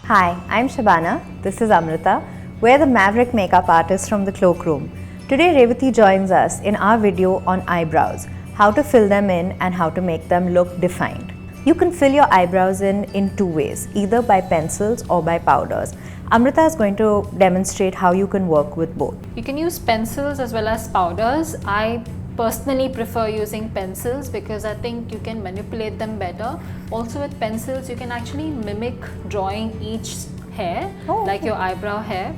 Hi, I'm Shabana. This is Amritha. We're the maverick makeup artists from the cloakroom. Today Revati joins us in our video on eyebrows, how to fill them in and how to make them look defined. You can fill your eyebrows in two ways, either by pencils or by powders. Amritha is going to demonstrate how you can work with both. You can use pencils as well as powders. I personally prefer using pencils because I think you can manipulate them better. Also with pencils you can actually mimic drawing each hair, like your eyebrow hair.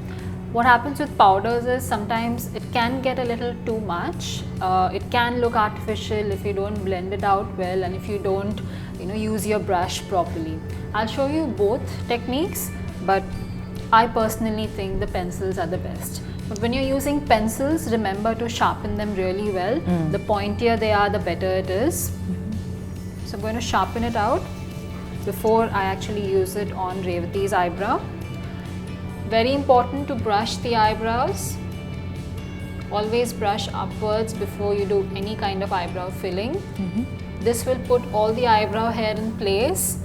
What happens with powders is sometimes it can get a little too much. It can look artificial if you don't blend it out well and if you don't use your brush properly. I'll show you both techniques, but I personally think the pencils are the best. But when you're using pencils, remember to sharpen them really well. The pointier they are, the better it is. So I'm going to sharpen it out before I actually use it on Revati's eyebrow. Very important to brush the eyebrows. Always brush upwards before you do any kind of eyebrow filling. This will put all the eyebrow hair in place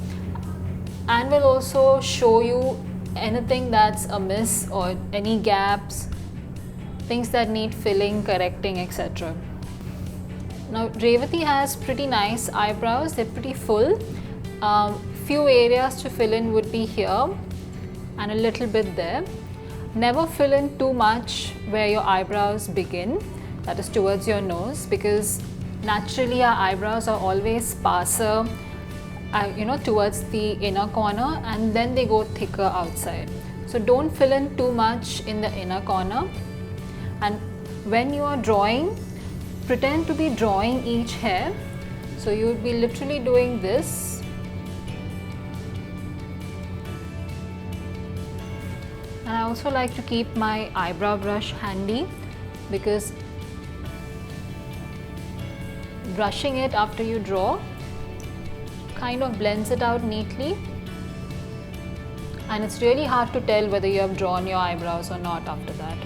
and will also show you anything that's amiss or any gaps, things that need filling, correcting, etc. Now Revati has pretty nice eyebrows, they're pretty full. Few areas to fill in would be here and a little bit there. Never fill in too much where your eyebrows begin, that is towards your nose, because naturally our eyebrows are always sparser towards the inner corner and then they go thicker outside. So don't fill in too much in the inner corner. And when you are drawing, pretend to be drawing each hair. So you would be literally doing this. And I also like to keep my eyebrow brush handy because brushing it after you draw kind of blends it out neatly. And it's really hard to tell whether you have drawn your eyebrows or not after that.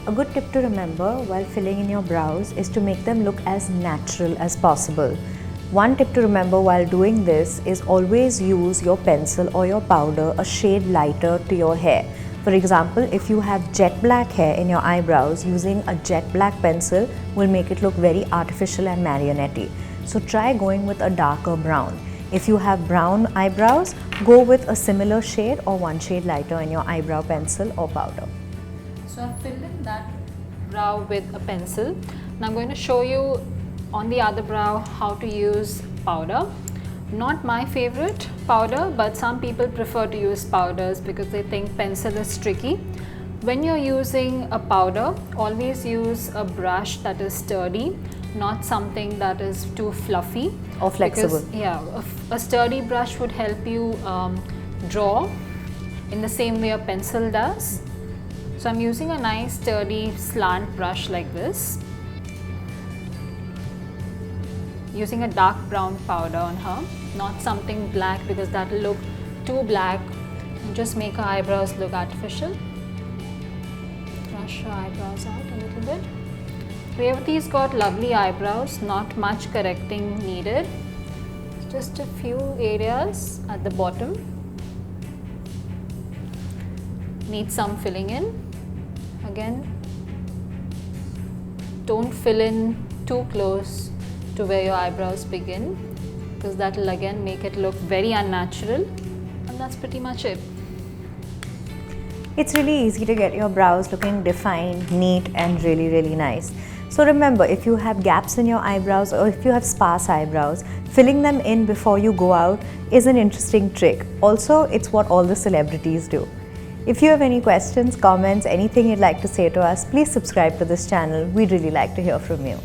A good tip to remember while filling in your brows is to make them look as natural as possible. One tip to remember while doing this is always use your pencil or your powder a shade lighter to your hair. For example, if you have jet black hair in your eyebrows, using a jet black pencil will make it look very artificial and marionette-y. So try going with a darker brown. If you have brown eyebrows, go with a similar shade or one shade lighter in your eyebrow pencil or powder. So I've filled in that brow with a pencil. Now I'm going to show you on the other brow how to use powder. Not my favorite powder, but some people prefer to use powders because they think pencil is tricky. When you're using a powder, always use a brush that is sturdy, not something that is too fluffy or flexible. Because, a sturdy brush would help you draw in the same way a pencil does. So I'm using a nice sturdy slant brush like this. Using a dark brown powder on her, not something black because that will look too black and just make her eyebrows look artificial. Brush her eyebrows out a little bit. Revati's got lovely eyebrows, not much correcting needed. Just a few areas at the bottom need some filling in. Again, don't fill in too close to where your eyebrows begin because that will again make it look very unnatural, and that's pretty much it. It's really easy to get your brows looking defined, neat and really nice. So remember, if you have gaps in your eyebrows or if you have sparse eyebrows, filling them in before you go out is an interesting trick. Also, it's what all the celebrities do. If you have any questions, comments, anything you'd like to say to us, please subscribe to this channel. We'd really like to hear from you.